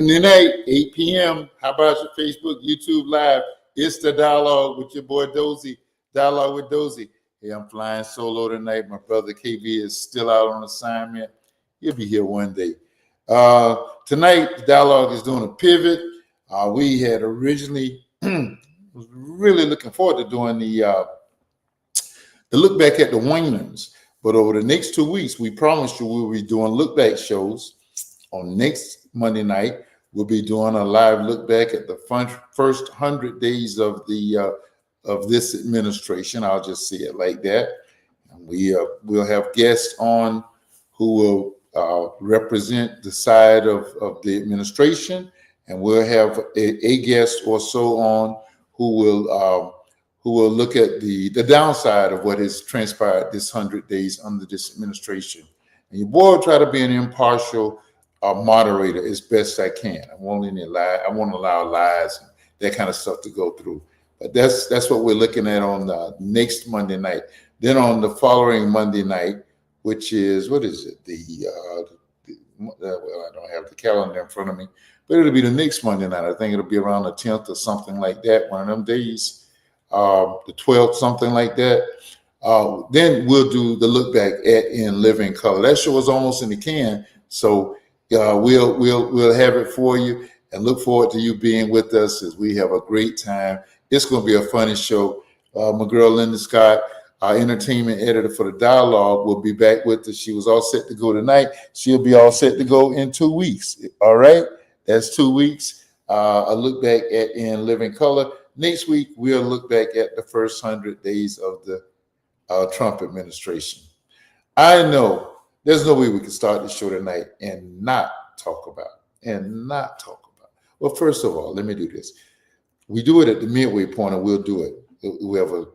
Monday night, 8 p.m. How about your Facebook, YouTube Live? It's the Dialogue with your boy Dozy. Dialogue with Dozy. Hey, I'm flying solo tonight. My brother KB is still out on assignment. He'll be here one day. Tonight, the Dialogue is doing a pivot. We had originally was really looking forward to doing the look back at the winners. But over the next 2 weeks, we promised you we'll be doing look back shows. On next Monday night, we'll be doing a live look back at the first 100 days of this administration. I'll just say it like that. And we'll have guests on who will represent the side of the administration, and we'll have a guest or so on who will look at the downside of what has transpired this 100 days under this administration. And your boy will try to be an impartial moderator as best I can. I won't allow lies and that kind of stuff to go through. But that's what we're looking at on the next Monday night. Then on the following Monday night, which is, what is it? Well, I don't have the calendar in front of me, but it'll be the next Monday night. I think it'll be around the 10th or something like that, one of them days, the 12th, something like that. Then we'll do the look back at In Living Color. That show is almost in the can, so we'll have it for you, and look forward to you being with us as we have a great time. It's going to be a funny show. My girl Linda Scott, our entertainment editor for the Dialogue, will be back with us. She was all set to go tonight. She'll be all set to go in 2 weeks. All right, that's 2 weeks. A look back at In Living Color. Next week, we'll look back at the first 100 days of the Trump administration. I know there's no way we can start the show tonight and not talk about. Well, first of all, let me do this. We do it at the midway point, and we'll do it. We have a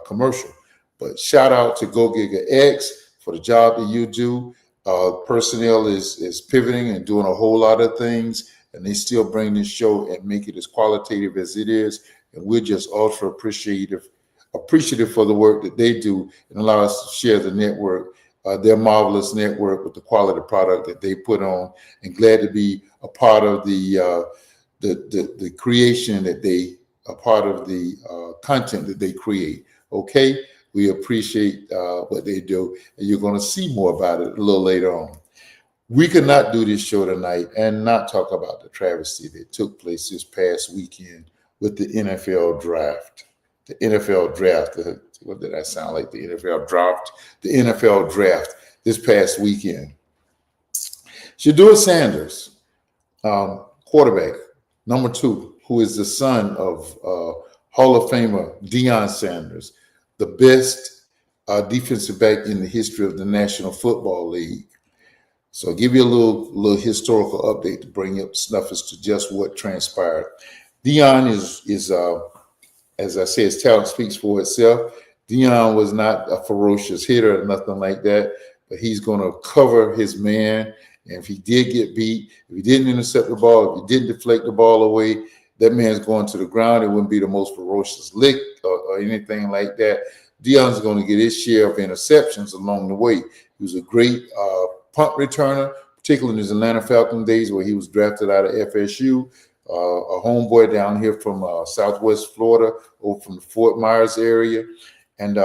commercial. But shout out to Go Giga X for the job that you do. Personnel is pivoting and doing a whole lot of things, and they still bring this show and make it as qualitative as it is. And we're just ultra appreciative for the work that they do and allow us to share the network, their marvelous network, with the quality product that they put on, and glad to be a part of the creation that they, a part of the content that they create. Okay, we appreciate what they do, and you're going to see more about it a little later on. We could not do this show tonight and not talk about the travesty that took place this past weekend with the NFL draft. The NFL draft. What did I sound like? The NFL draft. The NFL draft this past weekend. Shedeur Sanders, quarterback, number 2, who is the son of Hall of Famer Deion Sanders, the best defensive back in the history of the National Football League. So I'll give you a little historical update to bring up snuff as to just what transpired. Deion is as I say, his talent speaks for itself. Deion was not a ferocious hitter or nothing like that, but he's going to cover his man. And if he did get beat, if he didn't intercept the ball, if he didn't deflect the ball away, that man's going to the ground. It wouldn't be the most ferocious lick or anything like that. Deion's going to get his share of interceptions along the way. He was a great punt returner, particularly in his Atlanta Falcons days where he was drafted out of FSU. A homeboy down here from Southwest Florida, over from the Fort Myers area. And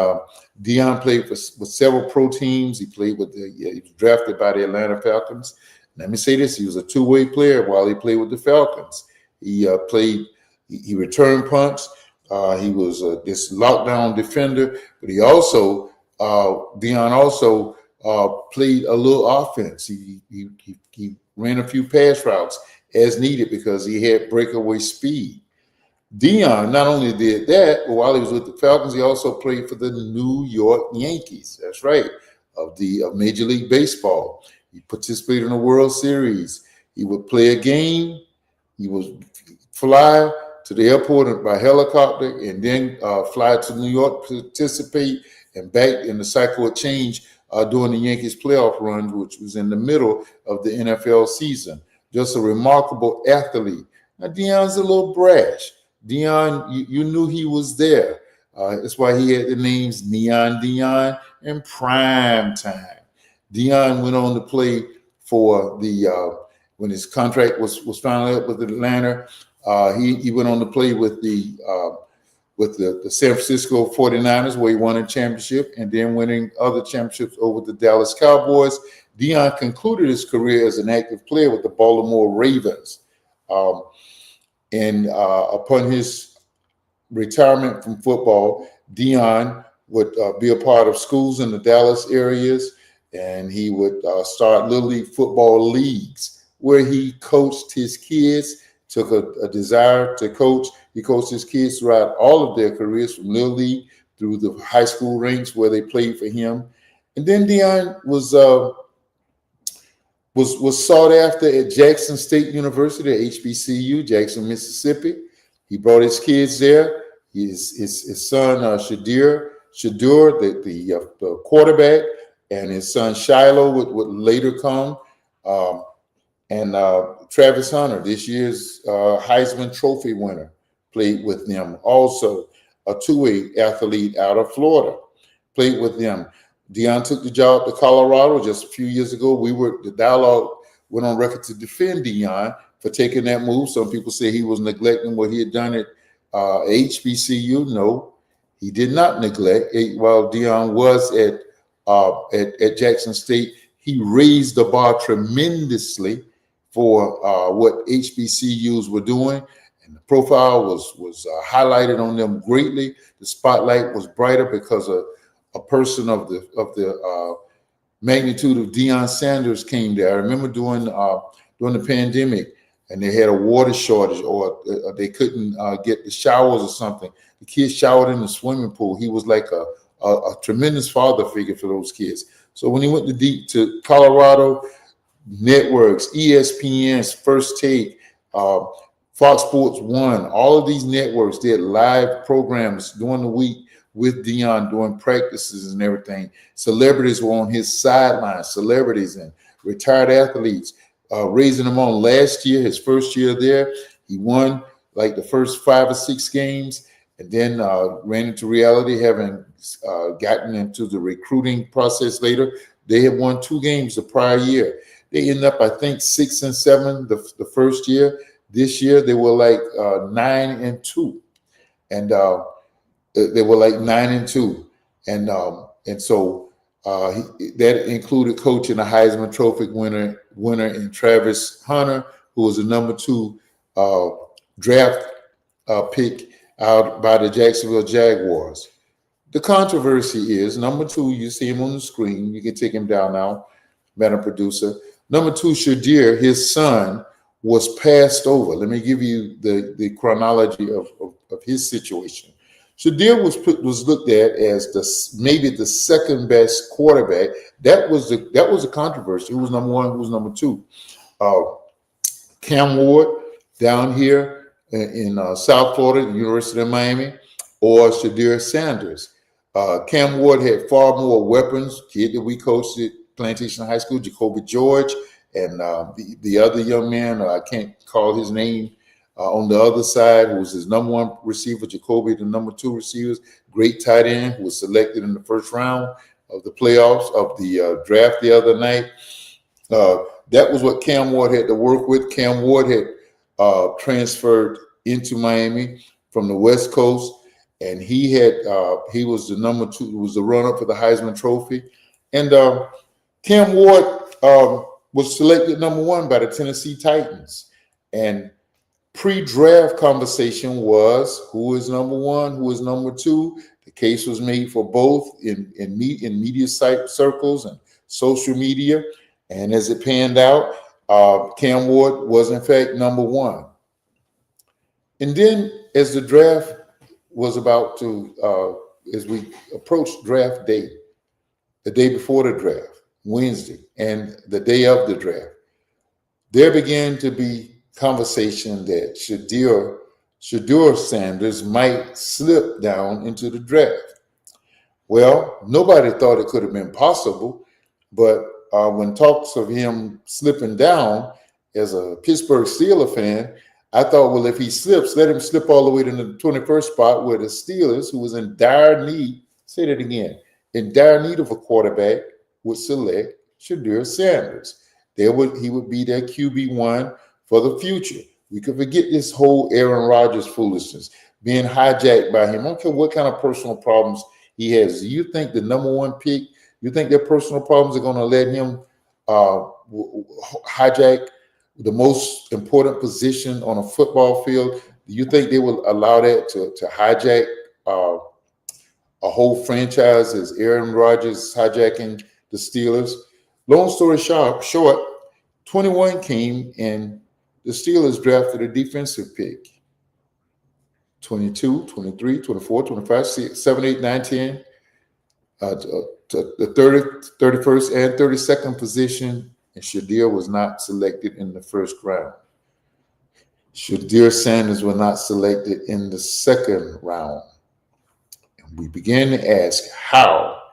Deion played with several pro teams. He played he was drafted by the Atlanta Falcons. Let me say this, he was a two-way player while he played with the Falcons. He returned punts. He was this lockdown defender, but he also, Deion also played a little offense. He ran a few pass routes as needed because he had breakaway speed. Deion not only did that, but while he was with the Falcons, he also played for the New York Yankees. That's right, of Major League Baseball. He participated in the World Series. He would play a game. He would fly to the airport by helicopter and then fly to New York to participate, and back in the cycle would change during the Yankees playoff run, which was in the middle of the NFL season. Just a remarkable athlete. Now, Deion's a little brash. Deion, you knew he was there. That's why he had the names Neon Deion and Prime Time. Deion went on to play for the when his contract was finally up with Atlanta, he went on to play with the San Francisco 49ers, where he won a championship, and then winning other championships over the Dallas Cowboys. Deion concluded his career as an active player with the Baltimore Ravens. And upon his retirement from football, Deion would be a part of schools in the Dallas areas, and he would start Little League football leagues where he coached his kids, took a desire to coach. He coached his kids throughout all of their careers, from Little League through the high school ranks where they played for him. And then Deion was sought after at Jackson State University, at HBCU, Jackson, Mississippi. He brought his kids there. His son, Shedeur, the quarterback, and his son Shiloh would later come. And Travis Hunter, this year's Heisman Trophy winner, played with them. Also, a two-way athlete out of Florida, played with them. Deion took the job to Colorado just a few years ago. The dialogue went on record to defend Deion for taking that move. Some people say he was neglecting what he had done at HBCU. No, he did not neglect. While Deion was at Jackson State, he raised the bar tremendously for what HBCUs were doing, and the profile was highlighted on them greatly. The spotlight was brighter because a person of the magnitude of Deion Sanders came there. I remember during the pandemic, and they had a water shortage, or they couldn't get the showers or something. The kids showered in the swimming pool. He was like a tremendous father figure for those kids. So when he went to Colorado, networks, ESPN's First Take, Fox Sports 1, all of these networks did live programs during the week with Deion, doing practices and everything. Celebrities were on his sidelines, celebrities and retired athletes, raising him on. Last year, his first year there, he won like the first 5 or 6 games, and then ran into reality, having gotten into the recruiting process later. They had won 2 games the prior year. They ended up, I think, 6 and 7 the first year. This year, they were like 9 and 2, and they were like 9 and 2, and so that included coaching a Heisman Trophy winner in Travis Hunter, who was the number 2 draft pick out by the Jacksonville Jaguars. The controversy is number 2. You see him on the screen. You can take him down now, Madam Producer. Number 2, Shedeur, his son, was passed over. Let me give you the chronology of his situation. Shedeur was looked at as maybe the second best quarterback. That was a controversy. Who was number 1? Who was number 2? Cam Ward down here in South Florida, the University of Miami, or Shedeur Sanders. Cam Ward had far more weapons. Kid that we coached at Plantation High School, Jacoby George, and the other young man, I can't call his name, on the other side, who was his number 1 receiver, Jacoby, the number 2 receivers, great tight end, who was selected in the first round of the playoffs of the draft the other night. That was what Cam Ward had to work with. Cam Ward had transferred into Miami from the West Coast, and he was the number 2, was the runner for the Heisman Trophy. And Cam Ward was selected number 1 by the Tennessee Titans. And pre-draft conversation was who is number 1, who is number 2. The case was made for both in media site circles and social media. And as it panned out, Cam Ward was in fact number 1. And then as the draft was about to, as we approached draft day, the day before the draft, Wednesday, and the day of the draft, there began to be conversation that Shedeur Sanders might slip down into the draft. Well, nobody thought it could have been possible, but when talks of him slipping down, as a Pittsburgh Steelers fan, I thought, well, if he slips, let him slip all the way to the 21st spot, where the Steelers, who was in dire need, say that again, in dire need of a quarterback, would select Shedeur Sanders. he would be their QB1 for the future. We could forget this whole Aaron Rodgers foolishness being hijacked by him. I don't care what kind of personal problems he has. Do you think the number one pick, you think their personal problems are going to let him hijack the most important position on a football field? Do you think they will allow that to hijack a whole franchise as Aaron Rodgers hijacking the Steelers? Long story short, 21 came and the Steelers drafted a defensive pick. 22, 23, 24, 25, 7, 8, 9, 10. The 31st and 32nd position, and Shedeur was not selected in the first round. Shedeur Sanders was not selected in the second round. And we began to ask, how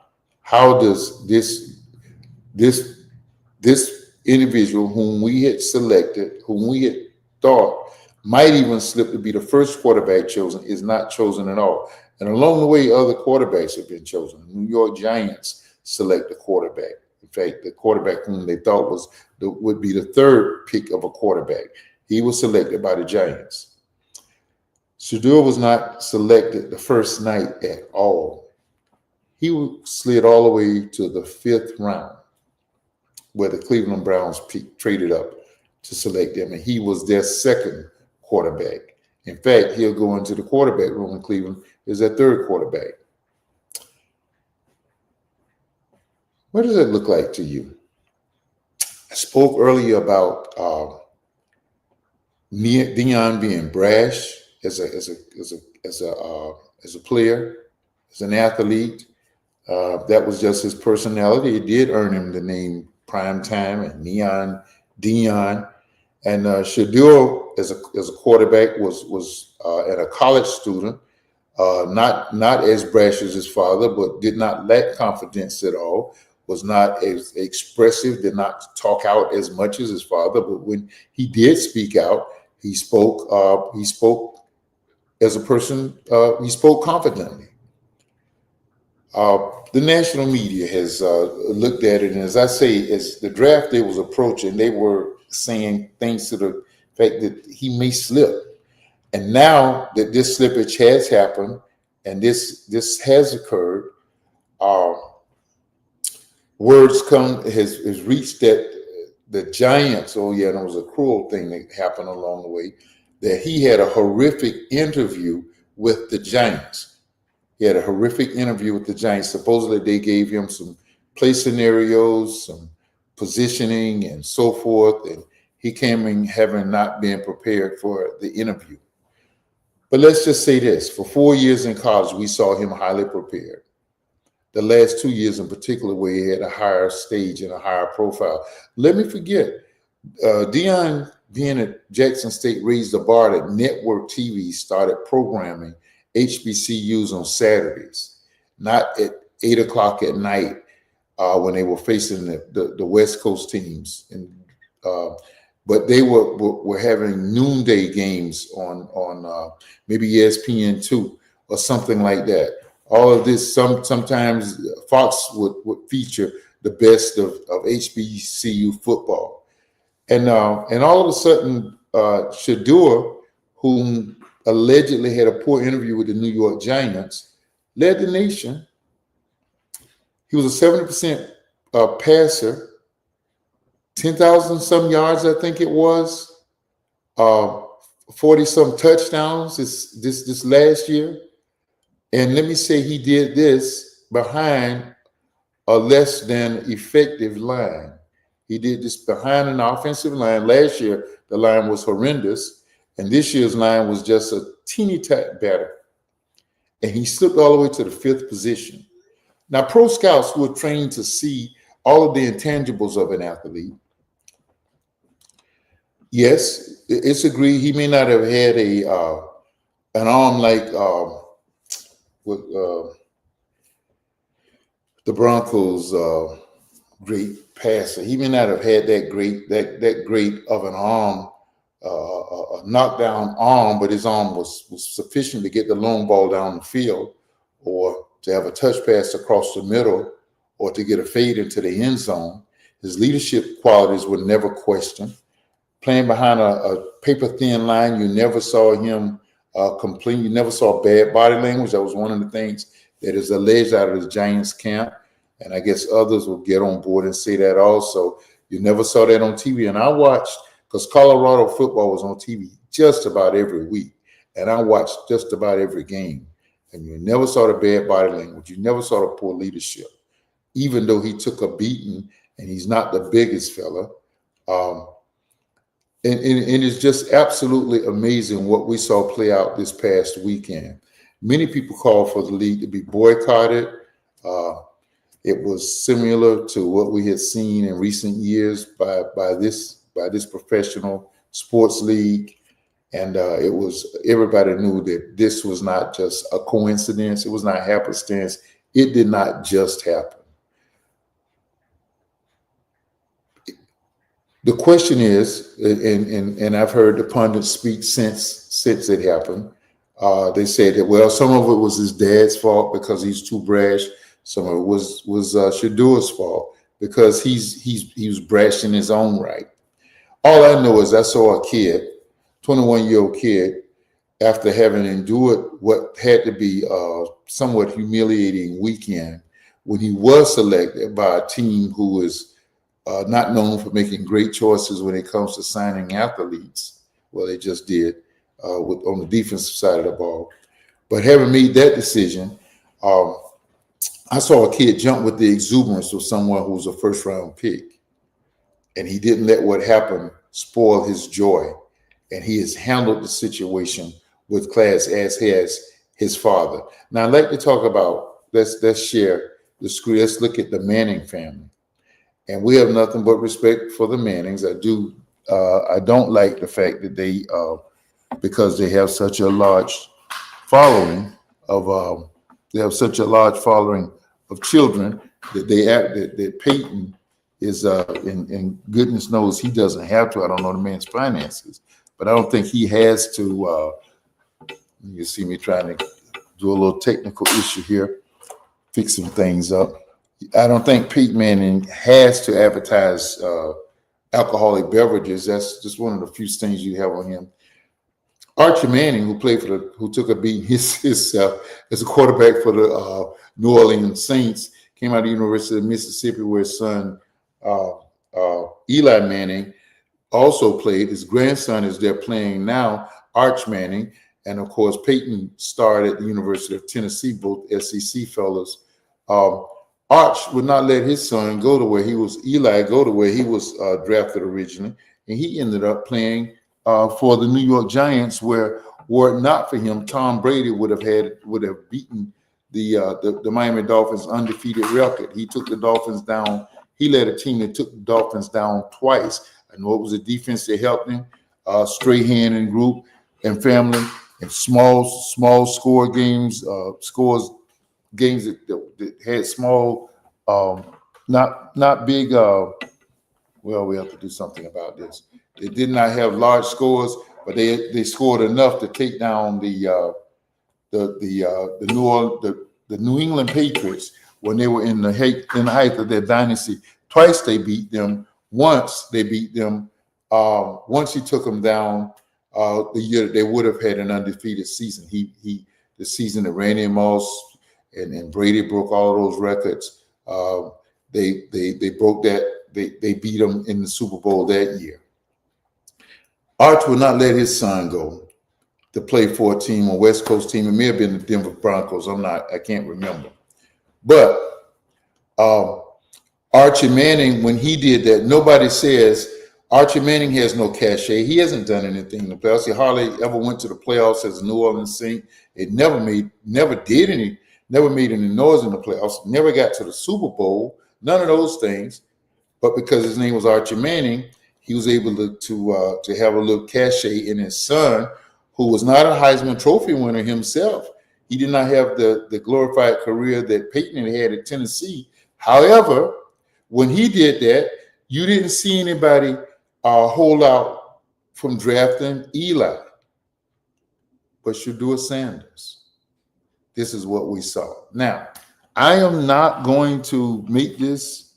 does this individual whom we had selected, whom we had thought might even slip to be the first quarterback chosen, is not chosen at all? And along the way, other quarterbacks have been chosen. The New York Giants select the quarterback. In fact, the quarterback whom they thought would be the third pick of a quarterback, he was selected by the Giants. Shedeur was not selected the first night at all. He slid all the way to the 5th round, where the Cleveland Browns traded up to select him, and he was their second quarterback. In fact, he'll go into the quarterback room in Cleveland as their third quarterback. What does it look like to you? I spoke earlier about Deion being brash as a player, as an athlete. That was just his personality. It did earn him the name Prime Time and Deion. And Shedeur, as a quarterback, was and a college student, not as brash as his father, but did not lack confidence at all. Was not as expressive, did not talk out as much as his father. But when he did speak out, he spoke as a person. He spoke confidently. The national media has looked at it, and as I say, as the draft day was approaching, they were saying things to the fact that he may slip. And now that this slippage has happened and this has occurred, words has reached that the Giants, and it was a cruel thing that happened along the way, that he had a horrific interview with the Giants. He had a horrific interview with the Giants. Supposedly they gave him some play scenarios, some positioning and so forth, and he came in having not been prepared for the interview. But let's just say this, for 4 years in college, we saw him highly prepared. The last 2 years in particular, where he had a higher stage and a higher profile. Let me forget, Deion being at Jackson State raised the bar that network TV started programming HBCUs on Saturdays, not at 8 o'clock at night when they were facing the West Coast teams. But they were having noonday games on maybe ESPN2 or something like that. All of this, sometimes Fox would feature the best of HBCU football. And all of a sudden, Shedeur, whom allegedly had a poor interview with the New York Giants, led the nation. He was a 70% passer, 10,000 some yards, I think it was, 40 some touchdowns this last year. And let me say he did this behind a less than effective line. He did this behind an offensive line. Last year, the line was horrendous. And this year's line was just a teeny tad better. And he slipped all the way to the 5th position. Now, pro scouts who are trained to see all of the intangibles of an athlete, yes, it's agreed he may not have had an arm like the Broncos' great passer. He may not have had that great of an arm, a knockdown arm, but his arm was sufficient to get the long ball down the field, or to have a touch pass across the middle, or to get a fade into the end zone. His leadership qualities were never questioned. Playing behind a paper-thin line, you never saw him complain. You never saw bad body language. That was one of the things that is alleged out of the Giants camp. And I guess others will get on board and say that also. You never saw that on TV. And I watched, because Colorado football was on TV just about every week. And I watched just about every game. And you never saw the bad body language. You never saw the poor leadership, even though he took a beating and he's not the biggest fella. And it's just absolutely amazing what we saw play out this past weekend. Many people called for the league to be boycotted. It was similar to what we had seen in recent years by this professional sports league. And everybody knew that this was not just a coincidence. It was not happenstance. It did not just happen. The question is, and I've heard the pundits speak since it happened. They said that, well, some of it was his dad's fault because he's too brash. Some of it was Shedeur's fault because he was brash in his own right. All I know is I saw a kid, 21-year-old kid, after having endured what had to be a somewhat humiliating weekend, when he was selected by a team who is not known for making great choices when it comes to signing athletes. Well, they just did on the defensive side of the ball. But having made that decision, I saw a kid jump with the exuberance of someone who was a first-round pick. And he didn't let what happened spoil his joy. And he has handled the situation with class, as has his father. Now, I'd like to talk about, let's share the screen. Let's look at the Manning family. And we have nothing but respect for the Mannings. I don't like the fact that they, because they have such a large following of, children that Peyton is, and goodness knows he doesn't have to. I don't know the man's finances, but I don't think he has to. You see me trying to do a little technical issue here, fix some things up. I don't think Pete Manning has to advertise alcoholic beverages. That's just one of the few things you have on him. Archie Manning, who took a beating himself as a quarterback for the New Orleans Saints, came out of the University of Mississippi, where his son Eli Manning also played. His grandson is there playing now, Arch Manning, and of course Peyton starred at the University of Tennessee, both SEC fellows. Arch would not let his son go to where he was, Eli go to where he was drafted originally, and he ended up playing for the New York Giants, where were it not for him, Tom Brady would have beaten the Miami Dolphins' undefeated record. He took the Dolphins down. He led a team that took the Dolphins down twice. And what was the defense that helped him? Strahan and group and family and small score games, games that had small, not big. Well, we have to do something about this. They did not have large scores, but they scored enough to take down the New England Patriots when they were in the height of their dynasty. Twice they beat them. Once they beat them. Once he took them down the year they would have had an undefeated season. The season that Randy Moss and Brady broke all of those records. They broke that. They beat them in the Super Bowl that year. Arch would not let his son go to play for a team, a West Coast team. It may have been the Denver Broncos. I can't remember. But Archie Manning, when he did that, nobody says Archie Manning has no cachet. He hasn't done anything in the playoffs. He hardly ever went to the playoffs as a New Orleans Saint. It never made any noise in the playoffs. Never got to the Super Bowl. None of those things. But because his name was Archie Manning, he was able to have a little cachet in his son, who was not a Heisman Trophy winner himself. He did not have the glorified career that Peyton had at Tennessee. However, when he did that, you didn't see anybody hold out from drafting Eli. But Shedeur Sanders, this is what we saw. Now, I am not going to make this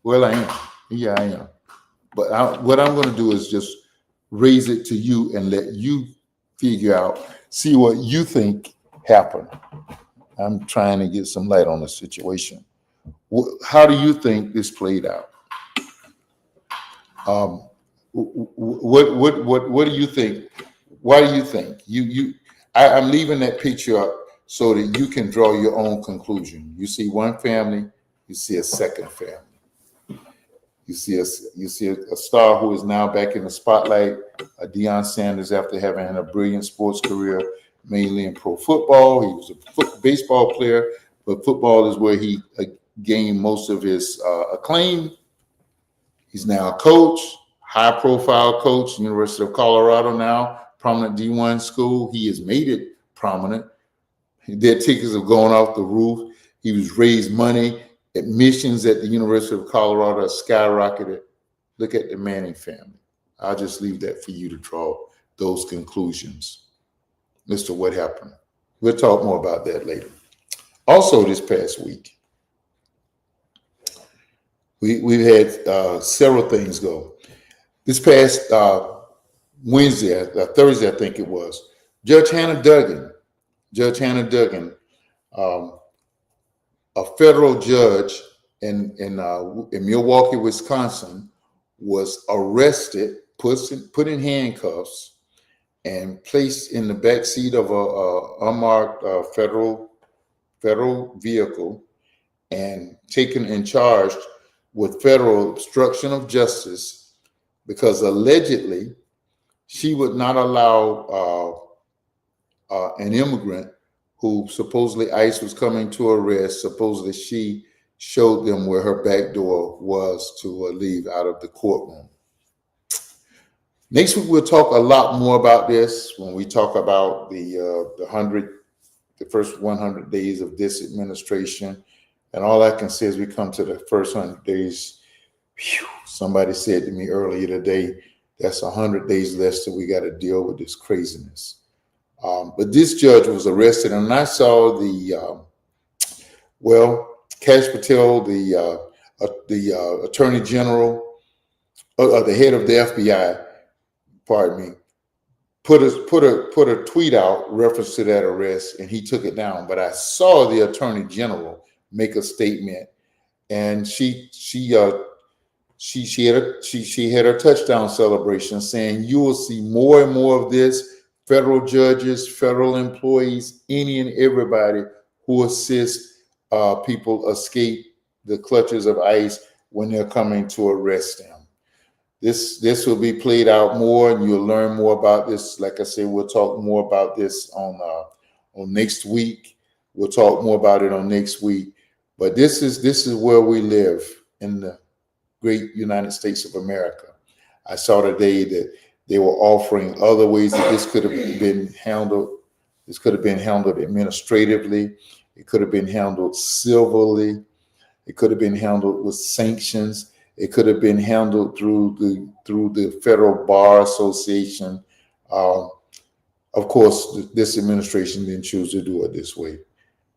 Well, I am. Yeah, I am. But what I'm going to do is just raise it to you and let you figure out, see what you think happened. I'm trying to get some light on the situation. How do you think this played out? Um, what do you think? Why do you think I'm leaving that picture up so that you can draw your own conclusion. You see one family, you see a second family. You see a star who is now back in the spotlight, Deion Sanders, after having had a brilliant sports career, mainly in pro football. He was a baseball player, but football is where he gained most of his acclaim. He's now a coach, high-profile coach, University of Colorado now, prominent D1 school. He has made it prominent. Their tickets have gone off the roof. He was raised money. Admissions at the University of Colorado skyrocketed. Look at the Manning family. I'll just leave that for you to draw those conclusions as to what happened. We'll talk more about that later. Also, this past week, we've had several things go. This past Thursday, I think it was, Judge Hannah Duggan, a federal judge in Milwaukee, Wisconsin, was arrested, put in handcuffs, and placed in the back seat of a unmarked federal vehicle, and taken and charged with federal obstruction of justice because allegedly she would not allow an immigrant who supposedly ICE was coming to arrest. Supposedly she showed them where her back door was to leave out of the courtroom. Next week, we'll talk a lot more about this when we talk about the first 100 days of this administration. And all I can say is we come to the first 100 days. Whew, somebody said to me earlier today, that's 100 days less that we got to deal with this craziness. But this judge was arrested, and I saw Kash Patel, the Attorney General, the head of the FBI, pardon me, put a tweet out reference to that arrest, and he took it down. But I saw the Attorney General make a statement, and she had her touchdown celebration, saying you will see more and more of this. Federal judges, federal employees, any and everybody who assist people escape the clutches of ICE when they're coming to arrest them. This will be played out more, and you'll learn more about this. Like I said, we'll talk more about this on next week. We'll talk more about it on next week. But this is where we live in the great United States of America. I saw today that they were offering other ways that this could have been handled. This could have been handled administratively. It could have been handled civilly. It could have been handled with sanctions. It could have been handled through the Federal Bar Association. Of course, this administration didn't choose to do it this way.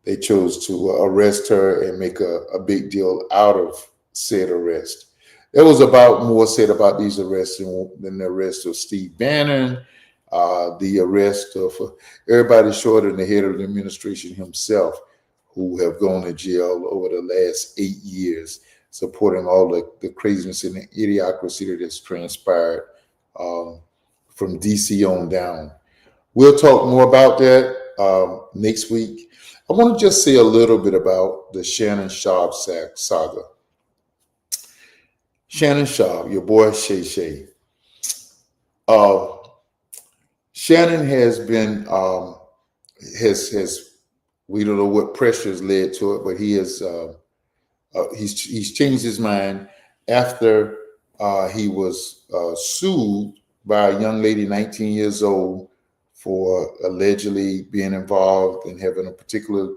They chose to arrest her and make a big deal out of said arrest. There was more said about these arrests than the arrest of Steve Bannon, the arrest of everybody short of the head of the administration himself, who have gone to jail over the last 8 years, supporting all the craziness and the idiocracy that has transpired from DC on down. We'll talk more about that next week. I want to just say a little bit about the Shannon Sharpe saga. Shannon Sharpe, your boy Shay. Shannon has been we don't know what pressures led to it, but he's changed his mind after he was sued by a young lady, 19 years old, for allegedly being involved in having a particular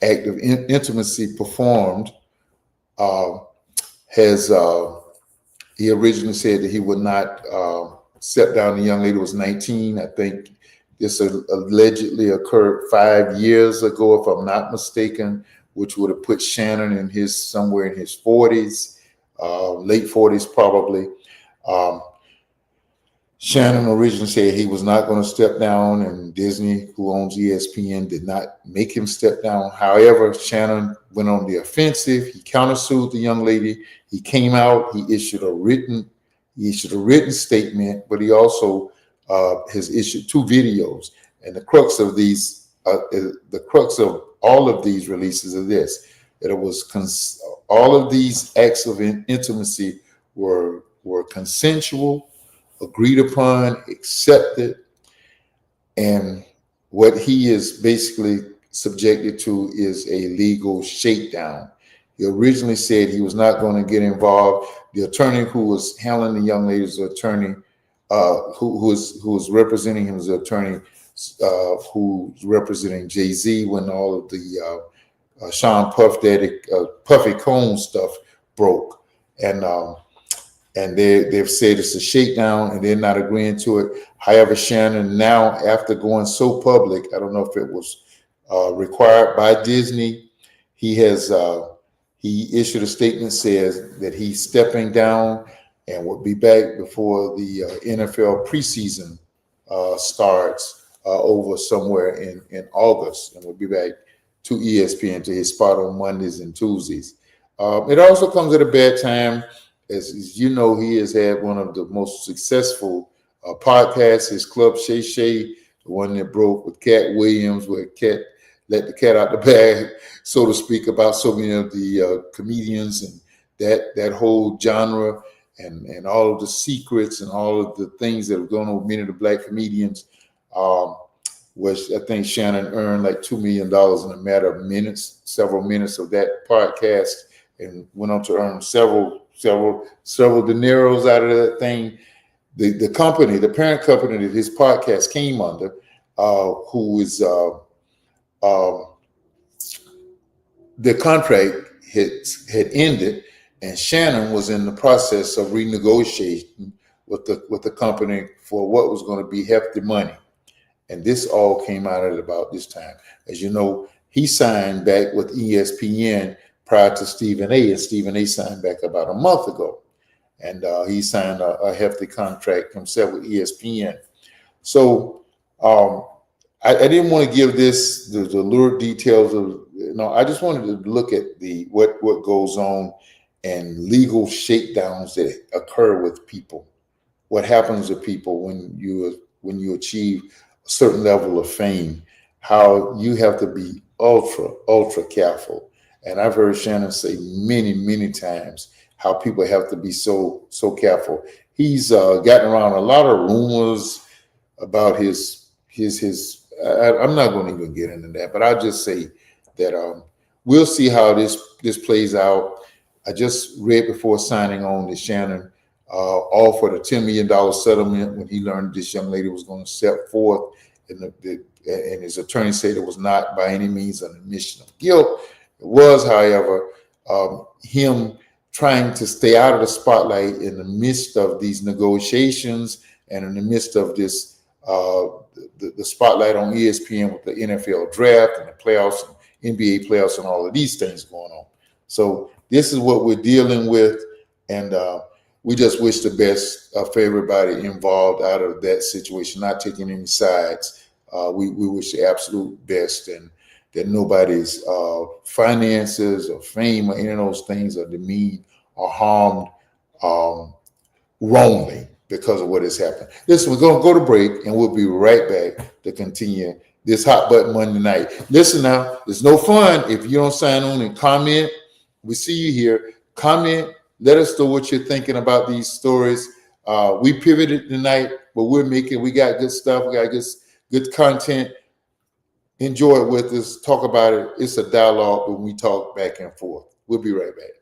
act of intimacy performed. He originally said that he would not step down. The young lady was 19. I think this allegedly occurred 5 years ago, if I'm not mistaken. which would have put Shannon somewhere in his 40s, late 40s probably. Shannon originally said he was not going to step down, and Disney, who owns ESPN, did not make him step down. However, Shannon went on the offensive. He countersued the young lady. He came out. He issued a written statement, but he also has issued 2 videos. And the crux of all of these releases are this: that it was all of these acts of intimacy were consensual, agreed upon, accepted, and what he is basically subjected to is a legal shakedown. He originally said he was not going to get involved. The attorney who was handling the young lady's attorney, who was representing him as an attorney, who's representing Jay-Z when all of the Sean Puffy Combs stuff broke, and they've said it's a shakedown and they're not agreeing to it. However, Shannon now, after going so public, I don't know if it was required by Disney, he issued a statement, says that he's stepping down and will be back before the NFL preseason starts over somewhere in August, and will be back to ESPN, to his spot on Mondays and Tuesdays. It also comes at a bad time. As you know, he has had one of the most successful podcasts, his Club Shay Shay, the one that broke with Cat Williams, where Cat let the cat out the bag, so to speak, about so many of the comedians and that whole genre, and all of the secrets and all of the things that have gone on with many of the Black comedians, which I think Shannon earned like $2 million in a matter of minutes, several minutes of that podcast, and went on to earn several dineros out of that thing. The company, the parent company that his podcast came under, who is the contract had ended, and Shannon was in the process of renegotiating with the company for what was going to be hefty money. And this all came out at about this time. As you know, he signed back with ESPN prior to Stephen A. And Stephen A. signed back about a month ago. And he signed a hefty contract himself with ESPN. So I didn't want to give this the lurid details of, I just wanted to look at what goes on and legal shakedowns that occur with people. What happens to people when you achieve a certain level of fame, how you have to be ultra careful. And I've heard Shannon say many times how people have to be so careful. He's gotten around a lot of rumors about his I'm not going to even get into that, but I'll just say that we'll see how this plays out. I just read before signing on that Shannon offered a $10 million settlement when he learned this young lady was going to step forth, and his attorney said it was not by any means an admission of guilt. It was, however, him trying to stay out of the spotlight in the midst of these negotiations and in the midst of this the spotlight on ESPN with the NFL draft and the playoffs, and NBA playoffs, and all of these things going on. So this is what we're dealing with, and we just wish the best for everybody involved out of that situation, not taking any sides. We wish the absolute best, and that nobody's finances or fame or any of those things are demeaned or harmed wrongly because of what has happened. Listen, we're going to go to break, and we'll be right back to continue this Hot Button Monday night. Listen now, there's no fun if you don't sign on and comment. We see you here. Comment. Let us know what you're thinking about these stories. We pivoted tonight, but we got good stuff. We got good content. Enjoy it with us. Talk about it. It's a dialogue when we talk back and forth. We'll be right back.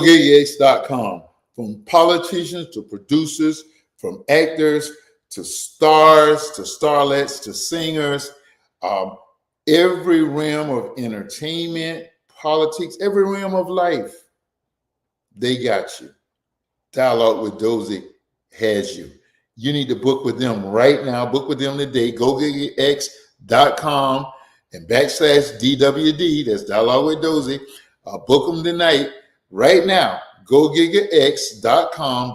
GoGigX.com. From politicians to producers, from actors to stars to starlets to singers, every realm of entertainment, politics, every realm of life, they got you. Dialogue with Dozell has you. You need to book with them right now. Book with them today. GoGigX.com and /DWD. That's Dialogue with Dozell. Book them tonight, right now. GoGigX.com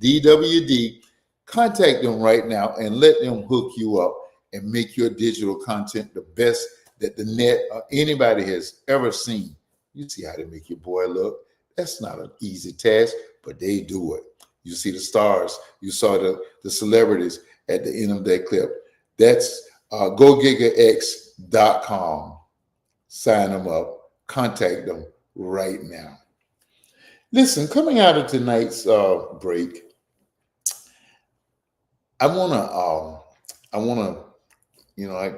/DWD. Contact them right now and let them hook you up and make your digital content the best that the net or anybody has ever seen. You see how they make your boy look. That's not an easy task, but they do it. You see the stars. You saw the celebrities at the end of that clip. That's GoGigX.com. Sign them up. Contact them right now. Listen, coming out of tonight's break, I wanna, you know, I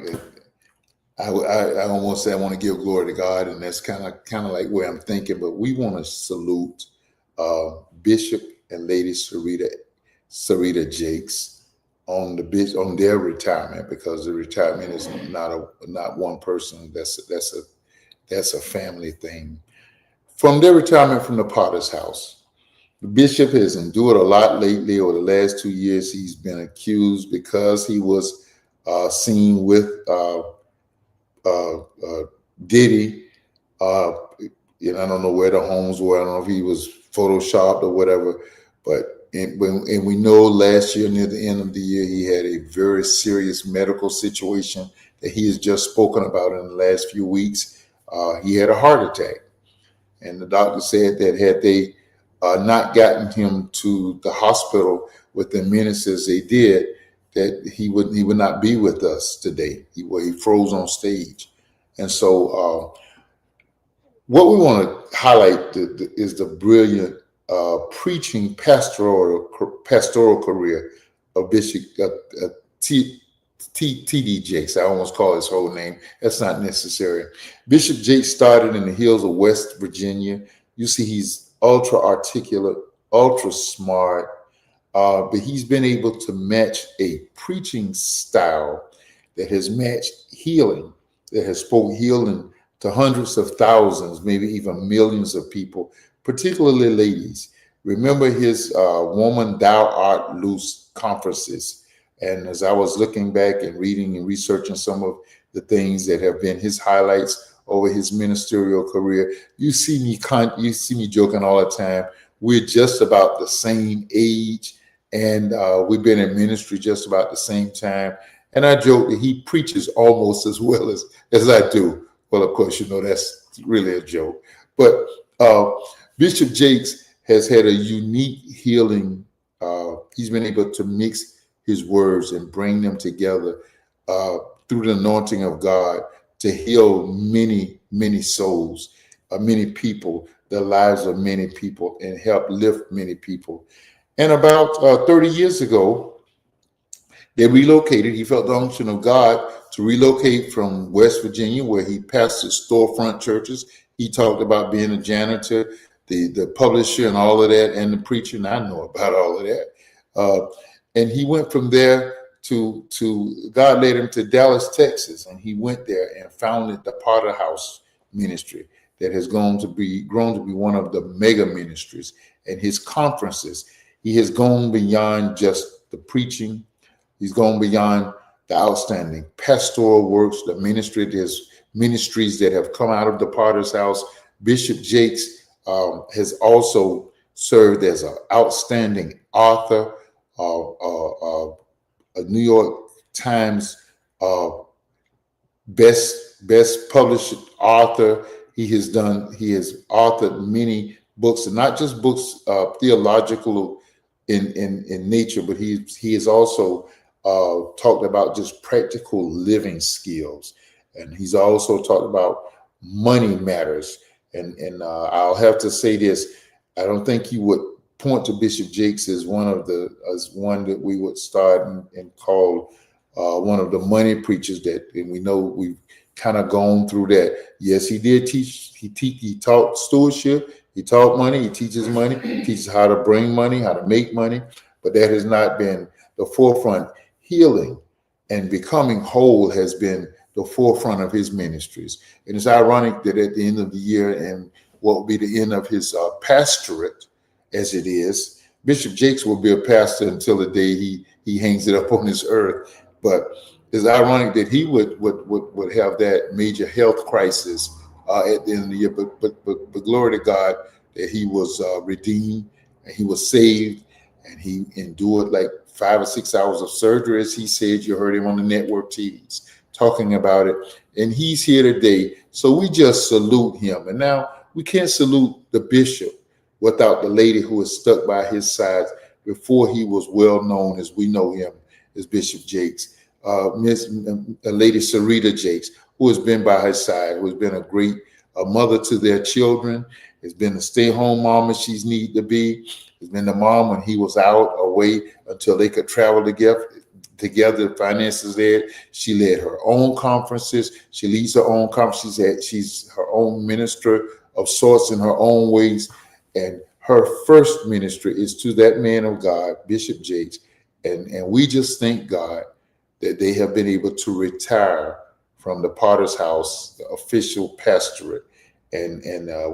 don't want to say I want to give glory to God, and that's kind of like where I'm thinking. But we want to salute Bishop and Lady Sarita Jakes on their retirement, because the retirement is not one person. That's a family thing. From their retirement from the Potter's House, the bishop has endured a lot lately. Over the last 2 years, he's been accused because he was seen with Diddy. I don't know where the homes were. I don't know if he was photoshopped or whatever. And we know last year, near the end of the year, he had a very serious medical situation that he has just spoken about in the last few weeks. He had a heart attack. And the doctor said that had they not gotten him to the hospital with the minutes as they did, that he would not be with us today. He froze on stage. And so what we want to highlight is the brilliant preaching pastoral career of Bishop T.D. Jakes. I almost call his whole name. That's not necessary. Bishop Jakes started in the hills of West Virginia. You see, he's ultra articulate, ultra smart, but he's been able to match a preaching style that has matched healing, that has spoken healing to hundreds of thousands, maybe even millions of people, particularly ladies. Remember his Woman Thou Art Loose conferences. And as I was looking back and reading and researching some of the things that have been his highlights over his ministerial career, you see me joking all the time. We're just about the same age, and we've been in ministry just about the same time. And I joke that he preaches almost as well as I do. Well, of course, that's really a joke. But Bishop Jakes has had a unique healing. He's been able to mix his words and bring them together through the anointing of God to heal many, many souls, many people, the lives of many people, and help lift many people. And about 30 years ago, they relocated. He felt the unction of God to relocate from West Virginia, where he pastored storefront churches. He talked about being a janitor, the publisher and all of that, and the preacher, and I know about all of that. And he went from there to God led him to Dallas, Texas, and he went there and founded the Potter House ministry that has grown to be one of the mega ministries. And his conferences, he has gone beyond just the preaching. He's gone beyond the outstanding pastoral works, the ministries that have come out of the Potter's House. Bishop Jakes has also served as an outstanding author, a New York Times best published author. He has authored many books, and not just books theological in nature, but he has also talked about just practical living skills, and he's also talked about money matters. And I'll have to say this: I don't think you would point to Bishop Jakes as one that we would start and call one of the money preachers. And we know we've kind of gone through that. Yes, he did teach. He taught stewardship. He taught money, he teaches money, teaches how to bring money, how to make money, but that has not been the forefront. Healing and becoming whole has been the forefront of his ministries. And it's ironic that at the end of the year and what will be the end of his pastorate, as it is, Bishop Jakes will be a pastor until the day he hangs it up on this earth. But it's ironic that he would have that major health crisis at the end of the year. But glory to God that he was redeemed and he was saved and he endured like 5 or 6 hours of surgery, as he said. You heard him on the network TVs talking about it. And he's here today. So we just salute him. And now we can't salute the bishop without the lady who was stuck by his side before he was well known as we know him as Bishop Jakes. Lady Sarita Jakes, who has been by his side, who has been a great mother to their children, has been a stay-home mom as she's need to be, has been the mom when he was out away until they could travel together, finances there. She led her own conferences. She leads her own conferences. She's her own minister of sorts in her own ways. And her first ministry is to that man of God, Bishop Jakes. And we just thank God that they have been able to retire from the Potter's House, the official pastorate. And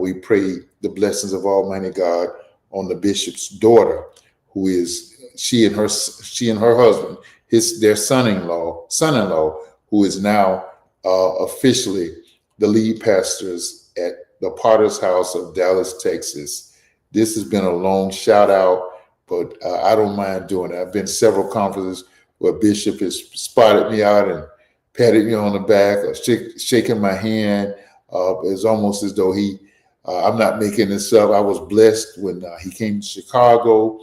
we pray the blessings of Almighty God on the bishop's daughter, who is she and her husband, their son-in-law, who is now officially the lead pastors at the Potter's House of Dallas, Texas. This has been a long shout out, but I don't mind doing it. I've been to several conferences where Bishop has spotted me out and patted me on the back or shaking my hand. It's almost as though I'm not making this up. I was blessed when he came to Chicago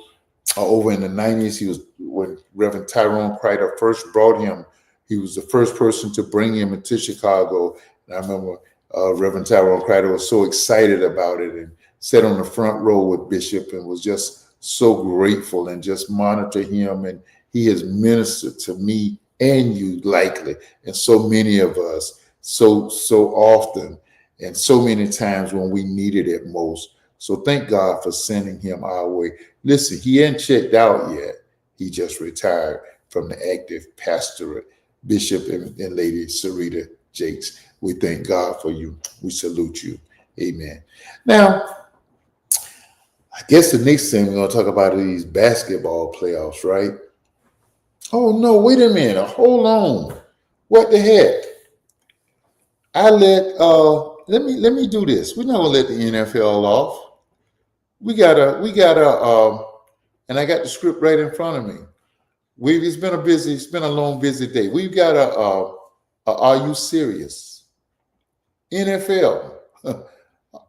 over in the 90s. When Reverend Tyrone Crider first brought him, he was the first person to bring him into Chicago. And I remember Reverend Tyrone Crider was so excited about it and sat on the front row with Bishop and was just so grateful and just monitored him. And he has ministered to me and you likely, and so many of us so often and so many times when we needed it most. So thank God for sending him our way. Listen, he ain't checked out yet. He just retired from the active pastorate. Bishop and Lady Sarita Jakes, we thank God for you. We salute you. Amen. Now, I guess the next thing we're going to talk about are these basketball playoffs, right? Oh, no, wait a minute. Hold on. What the heck? Let me do this. We're not going to let the NFL off. We gotta, and I got the script right in front of me. It's been a long, busy day. We've got Are You Serious? NFL,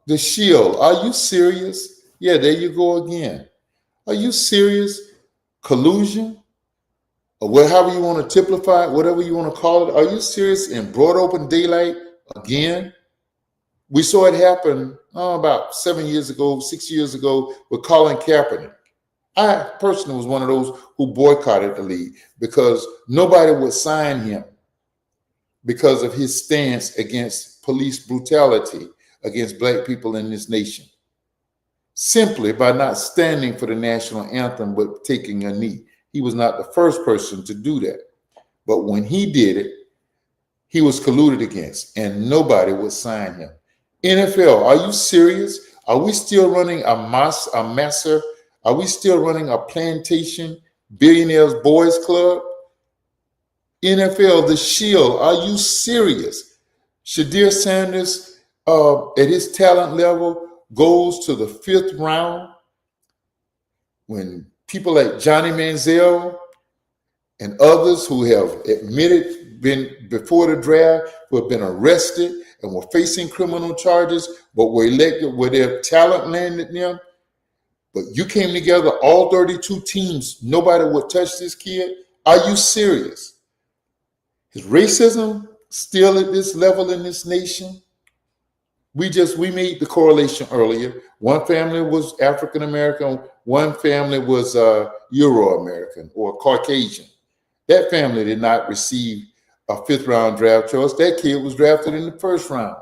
the Shield. Are you serious? Yeah, there you go again. Are you serious? Collusion, or however you want to typify it, whatever you want to call it. Are you serious? In broad open daylight again? We saw it happen about 6 years ago with Colin Kaepernick. I personally was one of those who boycotted the league because nobody would sign him because of his stance against police brutality against Black people in this nation, simply by not standing for the national anthem but taking a knee. He was not the first person to do that. But when he did it, he was colluded against, and nobody would sign him. NFL, are you serious? Are we still running a masser? Are we still running a plantation billionaires boys club? NFL, the Shield, are you serious? Shedeur Sanders, at his talent level, goes to the 5th round when people like Johnny Manziel and others who have been before the draft, who have been arrested and were facing criminal charges, but were elected where their talent landed them. But you came together, all 32 teams, nobody would touch this kid. Are you serious? Is racism still at this level in this nation? We made the correlation earlier. One family was African American, one family was Euro American or Caucasian. That family did not receive a 5th round draft choice. That kid was drafted in the 1st round.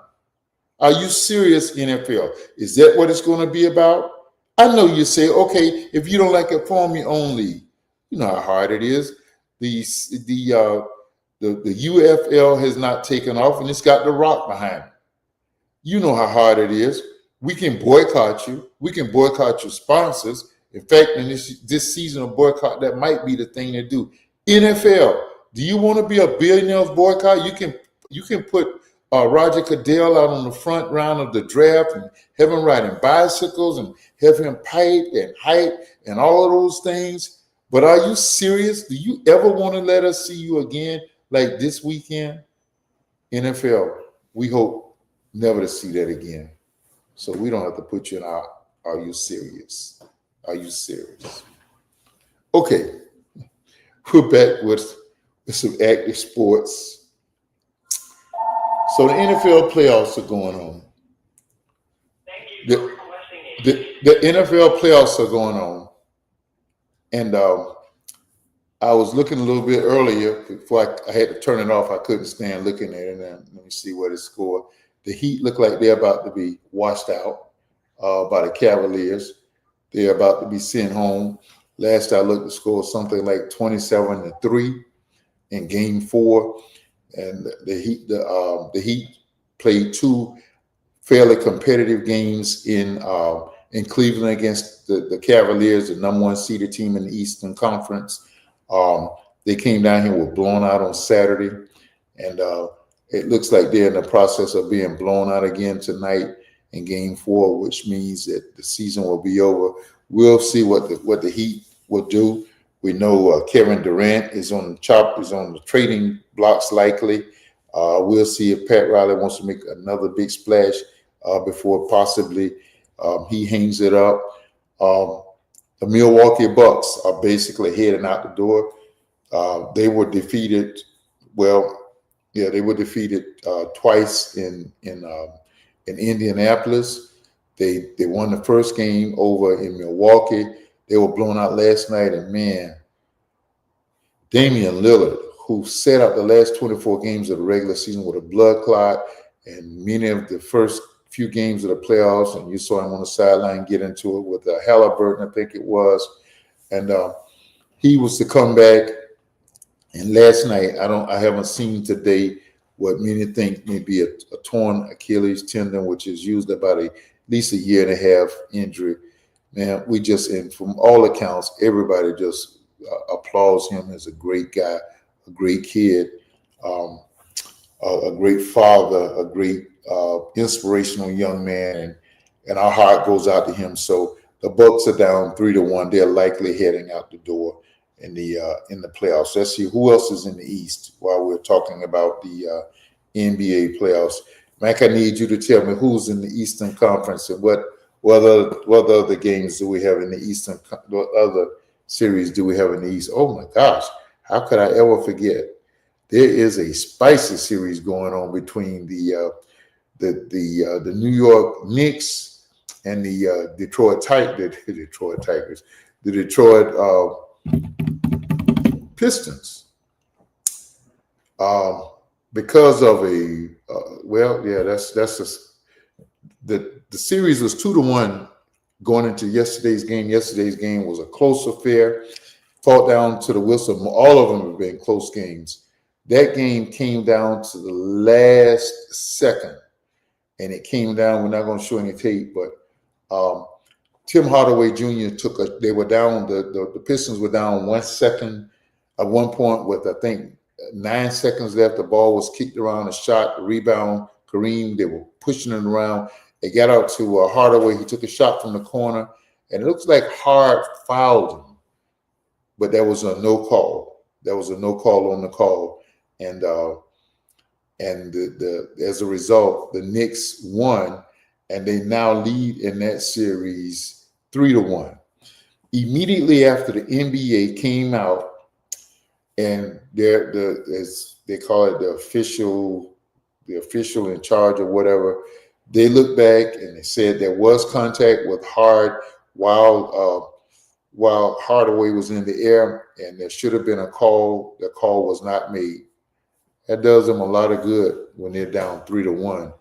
Are you serious, NFL? Is that what it's going to be about? I know you say, okay, if you don't like it, form your own league. You know how hard it is. The UFL has not taken off, and it's got The Rock behind it. You know how hard it is. We can boycott you. We can boycott your sponsors. In fact, in this season of boycott, that might be the thing to do. NFL, do you want to be a billionaire's boycott? You can put Roger Goodell out on the front round of the draft and have him riding bicycles and have him pipe and hype and all of those things. But are you serious? Do you ever want to let us see you again like this weekend? NFL, we hope never to see that again. So we don't have to put you in our, are you serious? Are you serious? Okay, we're back with some active sports. So the NFL playoffs are going on. The NFL playoffs are going on. And I was looking a little bit earlier before I had to turn it off. I couldn't stand looking at it. And let me see what it scored. The Heat look like they're about to be washed out by the Cavaliers. They're about to be sent home. Last I looked, the score was something like 27-3 in Game 4, and the Heat played two fairly competitive games in Cleveland against the Cavaliers, the number one seeded team in the Eastern Conference. They came down here, were blown out on Saturday, and it looks like they're in the process of being blown out again tonight in Game 4, which means that the season will be over. We'll see what the Heat will do. We know Kevin Durant is on the trading blocks likely. We'll see if Pat Riley wants to make another big splash before possibly he hangs it up. The Milwaukee Bucks are basically heading out the door. They were defeated. They were defeated twice in Indianapolis. They won the first game over in Milwaukee. They were blown out last night, and man, Damian Lillard, who sat out the last 24 games of the regular season with a blood clot, and many of the first few games of the playoffs, and you saw him on the sideline get into it with Halliburton, I think it was, and he was to come back. And last night, I haven't seen today what many think may be a torn Achilles tendon, which is usually about at least a year and a half injury. Man, and from all accounts, everybody just applauds him as a great guy, a great kid, a great father, a great inspirational young man, and our heart goes out to him. So the Bucks are down 3-1. They're likely heading out the door in the playoffs. Let's see who else is in the East while we're talking about the NBA playoffs. Mike, I need you to tell me who's in the Eastern Conference and what other games do we have in the Eastern, what other series do we have in the East? Oh my gosh, how could I ever forget? There is a spicy series going on between the New York Knicks and the Detroit Tigers, the Detroit Pistons. Because of the series was 2-1 going into yesterday's game. Yesterday's game was a close affair, fought down to the whistle. All of them have been close games. That game came down to the last second, and it came down. We're not going to show any tape, but Tim Hardaway Jr. they were down. The Pistons were down 1 second at one point with, I think, 9 seconds left. The ball was kicked around, a shot, a rebound. Kareem, they were pushing it around. It got out to Hardaway. He took a shot from the corner, and it looks like Hard fouled him, but there was a no call. There was a no call on the call, and as a result, the Knicks won, and they now lead in that series 3-1. Immediately after the NBA came out, and as they call it, the official in charge or whatever, they looked back and they said there was contact with Hard while Hardaway was in the air, and there should have been a call. The call was not made. That does them a lot of good when they're down 3-1.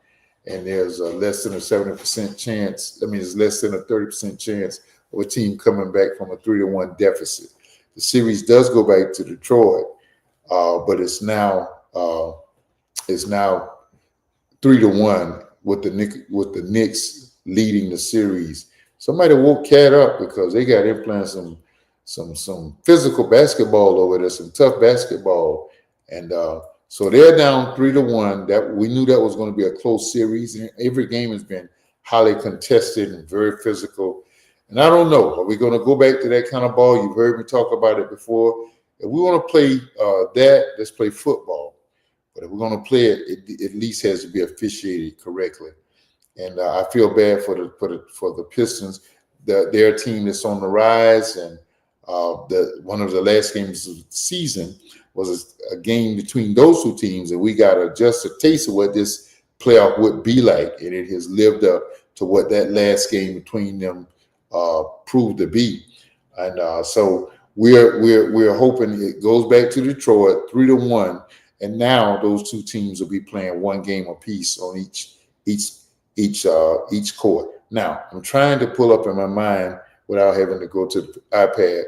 and there's a less than a 70% chance. I mean, it's less than a 30% chance of a team coming back from a 3-1 deficit. The series does go back to Detroit, but it's now 3-1 with the Knicks leading the series. Somebody woke Cat up because they got him playing some physical basketball over there, some tough basketball, and so they're down 3-1. That we knew that was going to be a close series, and every game has been highly contested and very physical. And I don't know, are we going to go back to that kind of ball? You've heard me talk about it before. If we want to play that, let's play football. But if we're going to play it, it at least has to be officiated correctly. And I feel bad for the Pistons. Their team that's on the rise, and one of the last games of the season was a game between those two teams, and we got just a taste of what this playoff would be like, and it has lived up to what that last game between them proved to be. And so we're hoping it goes back to Detroit 3-1, and now those two teams will be playing one game apiece on each court. Now I'm trying to pull up in my mind without having to go to the iPad.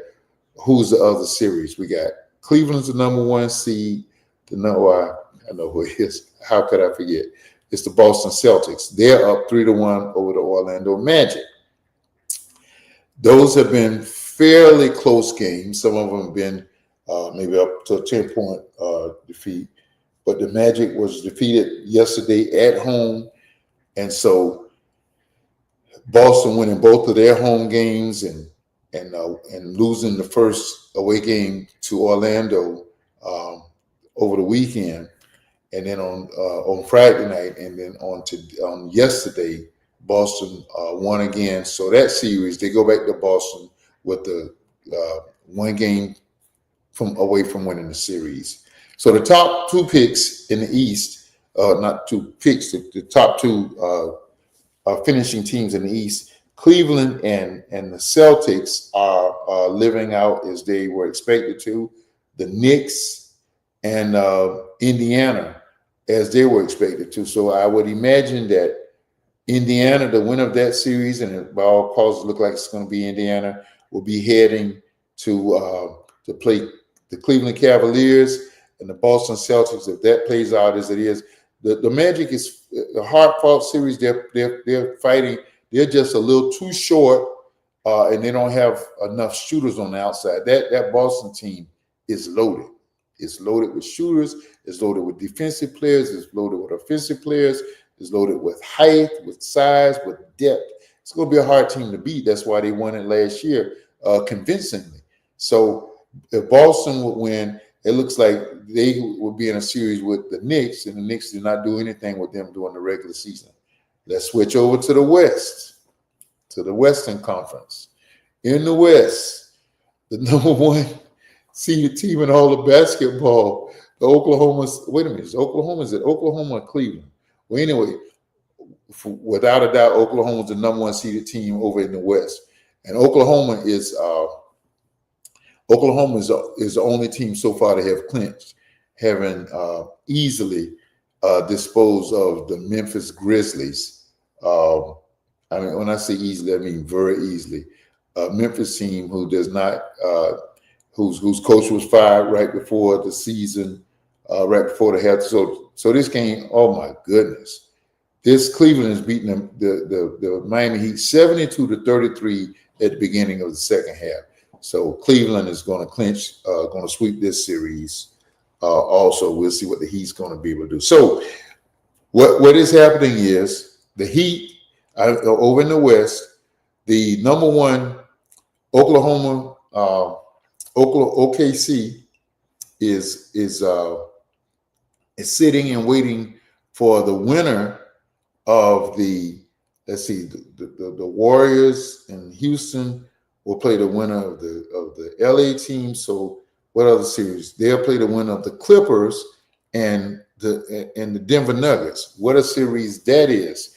Who's the other series? We got Cleveland's the number 1 seed. I know who it is. How could I forget? It's the Boston Celtics. They're up 3-1 over the Orlando Magic. Those have been fairly close games. Some of them have been maybe up to a 10-point defeat. But the Magic was defeated yesterday at home. And so Boston winning both of their home games and losing the first away game to Orlando over the weekend. And then on Friday night, and then on yesterday, Boston won again. So that series, they go back to Boston with the one game away from winning the series. So the top 2 picks in the East, not 2 picks, the top 2 finishing teams in the East, Cleveland and the Celtics are living out as they were expected to. The Knicks and Indiana as they were expected to. So I would imagine that Indiana, the winner of that series, and by all causes look like it's going to be Indiana, will be heading to play the Cleveland Cavaliers and the Boston Celtics. If that plays out as it is, the Magic is a hard-fought series. They're fighting. They're just a little too short, and they don't have enough shooters on the outside. That Boston team is loaded. It's loaded with shooters. It's loaded with defensive players. It's loaded with offensive players. It's loaded with height, with size, with depth. It's going to be a hard team to beat. That's why they won it last year convincingly. So if Boston would win, it looks like they will be in a series with the Knicks, and the Knicks did not do anything with them during the regular season. Let's switch over to the West, to the Western Conference. In the West, the number 1 seeded team in all of basketball, the Oklahoma. Wait a minute, is it Oklahoma or Cleveland? Well, anyway, without a doubt, Oklahoma is the number 1 seeded team over in the West, and Oklahoma is the only team so far to have clinched, having easily disposed of the Memphis Grizzlies. I mean, when I say easily, I mean very easily. Memphis team who does not, whose coach was fired right before the season, right before the half. So this game, oh my goodness, this Cleveland is beating them, the Miami Heat 72-33 at the beginning of the second half. So Cleveland is going to clinch, going to sweep this series. Also, we'll see what the Heat's going to be able to do. So what is happening is the Heat over in the West, the number 1 Oklahoma, OKC is sitting and waiting for the winner of the Warriors in Houston will play the winner of the LA team. So what other series? They'll play the winner of the Clippers and the Denver Nuggets. What a series that is.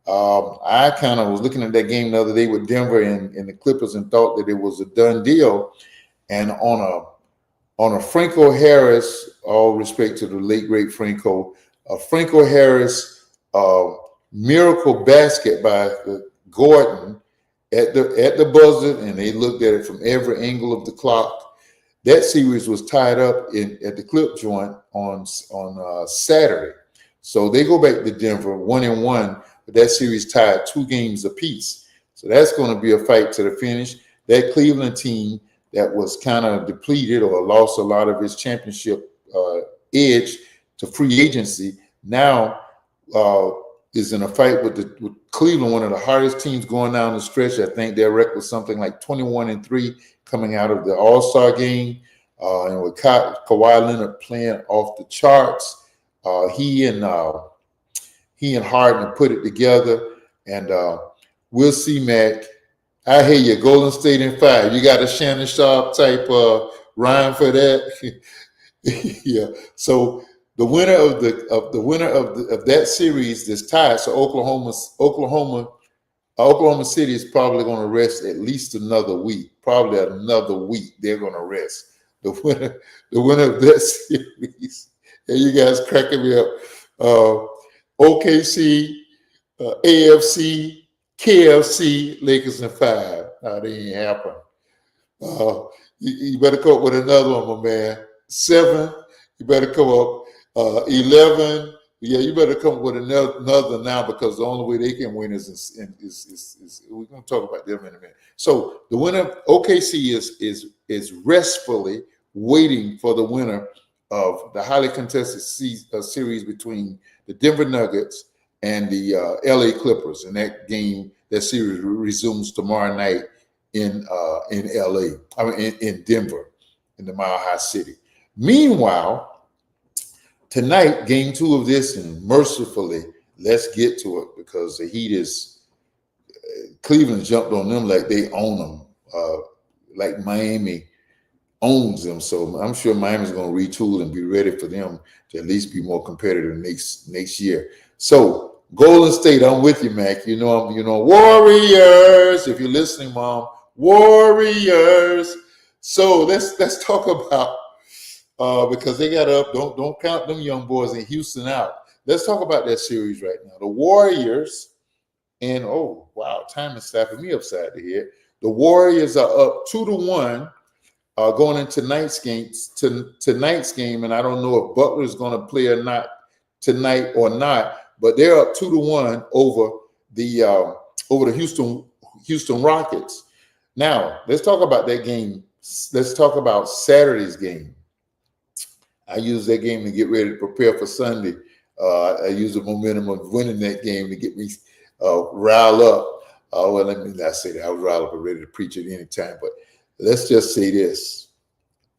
I kind of was looking at that game the other day with Denver and the Clippers and thought that it was a done deal. And on a Franco Harris, all respect to the late great Franco Harris miracle basket by Gordon at the buzzer, and they looked at it from every angle of the clock. That series was tied up at the clip joint on Saturday. So they go back to Denver 1-1, but that series tied 2 games apiece. So that's going to be a fight to the finish. That Cleveland team that was kind of depleted or lost a lot of its championship edge to free agency now is in a fight with Cleveland, one of the hardest teams going down the stretch. I think their record was something like 21-3 coming out of the All-Star game. And with Kawhi Leonard playing off the charts, he and Harden put it together. And we'll see, Mac. I hear you. Golden State in 5. You got a Shannon Sharpe type rhyme for that? Yeah. So the winner of that series that's tied. So Oklahoma City is probably going to rest at least another week. Probably another week they're going to rest. The winner of that series. And you guys cracking me up. OKC, AFC, KFC, Lakers in 5. No, they ain't happen. You better come up with another one, my man. 7. You better come up. 11. Yeah, you better come up with another now, because the only way they can win is we're going to talk about them in a minute. So the winner, OKC, is restfully waiting for the winner of the highly contested series between the Denver Nuggets and the LA Clippers. And that series resumes tomorrow night in LA. I mean in Denver, in the Mile High City. Meanwhile, tonight, game 2 of this, and mercifully, let's get to it, because the Heat Cleveland jumped on them like they own them, like Miami owns them. So I'm sure Miami's going to retool and be ready for them to at least be more competitive next year. So Golden State, I'm with you, Mac. You know, Warriors. If you're listening, Mom, Warriors. So let's talk about because they got up. Don't count them young boys in Houston out. Let's talk about that series right now. The Warriors, and oh wow, time is slapping me upside the head. The Warriors are up 2-1 going into tonight's game, and I don't know if Butler is going to play or not tonight or not, but they're up 2-1 over the Houston Rockets. Now let's talk about that game. Let's talk about Saturday's game. I use that game to get ready to prepare for Sunday. I use the momentum of winning that game to get me riled up. Well, let me not say that. I was riled up and ready to preach at any time, but let's just say this.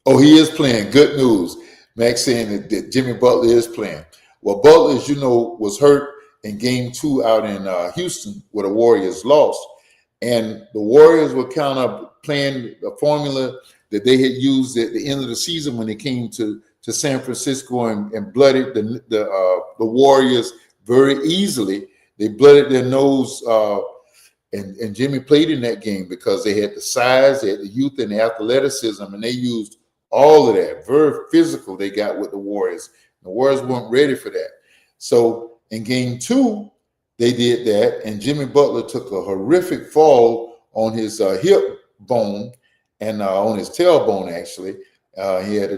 Oh, he is playing. Good news. Max saying that Jimmy Butler is playing. Well, Butler, as you know, was hurt in game 2 out in Houston, where the Warriors lost. And the Warriors were kind of playing the formula that they had used at the end of the season when they came to San Francisco and blooded the Warriors very easily. They blooded their nose, and Jimmy played in that game because they had the size, they had the youth and the athleticism, and they used all of that. Very physical they got with the Warriors. The Warriors weren't ready for that. So in game 2, they did that, and Jimmy Butler took a horrific fall on his hip bone and on his tailbone, actually. He had a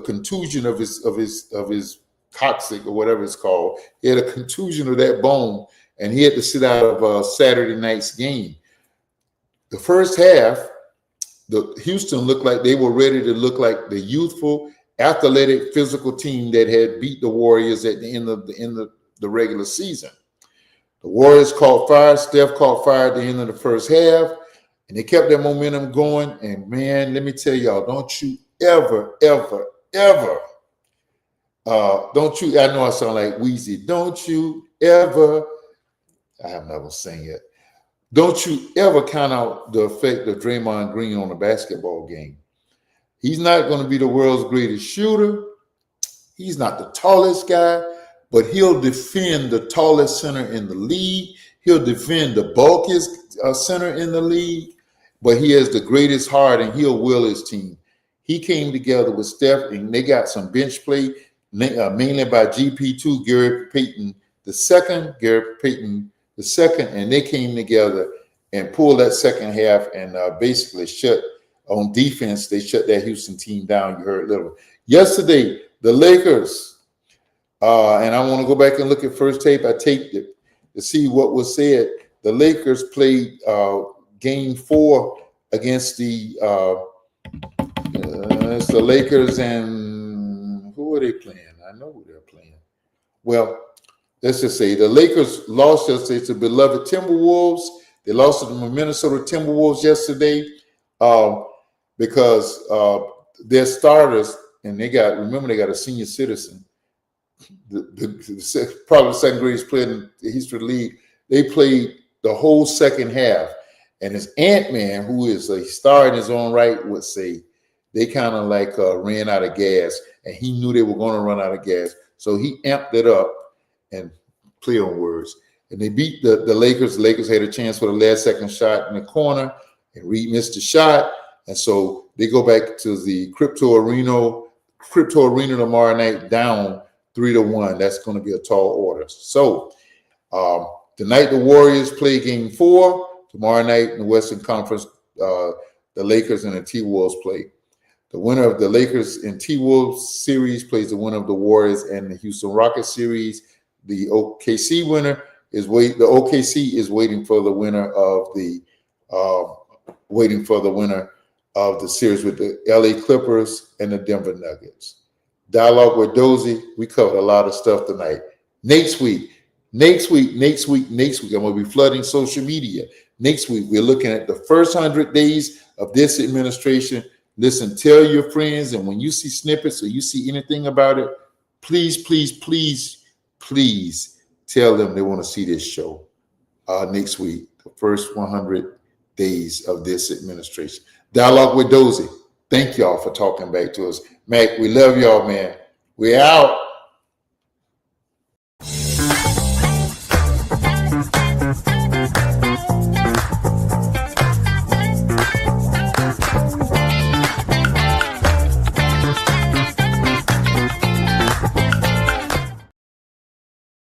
contusion of his coccyx or whatever it's called. He had a contusion of that bone, and he had to sit out of Saturday night's game. The first half, the Houston looked like they were ready to look like the youthful, athletic, physical team that had beat the Warriors at the end of the regular season. The Warriors caught fire. Steph caught fire at the end of the first half, and they kept their momentum going. And man, let me tell y'all, don't you ever, don't you, I know I sound like Weezy, don't you ever, I have never sang it, don't you ever count out the effect of Draymond Green on a basketball game. He's not going to be the world's greatest shooter. He's not the tallest guy, but he'll defend the tallest center in the league. He'll defend the bulkiest center in the league, but he has the greatest heart, and he'll will his team. He came together with Steph, and they got some bench play, mainly by GP2, Gary Payton the second, Gary Payton the second, and they came together and pulled that second half and basically shut on defense. They shut that Houston team down. You heard a little. Yesterday, the Lakers, and I want to go back and look at first tape. I taped it to see what was said. The Lakers played game 4 against it's the Lakers, and who are they playing? I know who they're playing. Well, let's just say the Lakers lost yesterday to beloved Timberwolves. They lost to the Minnesota Timberwolves yesterday because their starters, and they got a senior citizen, probably the second greatest player in the history of the league. They played the whole second half. And his Ant-Man, who is a star in his own right, would say they kind of like ran out of gas, and he knew they were going to run out of gas. So he amped it up, and play on words. And they beat the Lakers. The Lakers had a chance for the last second shot in the corner, and Reed missed the shot. And so they go back to the Crypto Arena tomorrow night, down 3-1. That's going to be a tall order. So tonight the Warriors play game 4. Tomorrow night in the Western Conference, the Lakers and the T-Wolves play. The winner of the Lakers and T-Wolves series plays the winner of the Warriors and the Houston Rockets series. The OKC winner is OKC is waiting for the winner of the series with the LA Clippers and the Denver Nuggets. Dialogue with Dozell. We covered a lot of stuff tonight. Next week, I'm going to be flooding social media. Next week, we're looking at the first 100 days of this administration. Listen, tell your friends, and when you see snippets or you see anything about it, please tell them they want to see this show next week, the first 100 days of this administration. Dialogue with Dozell. Thank y'all for talking back to us. Mac, we love y'all, man. We out.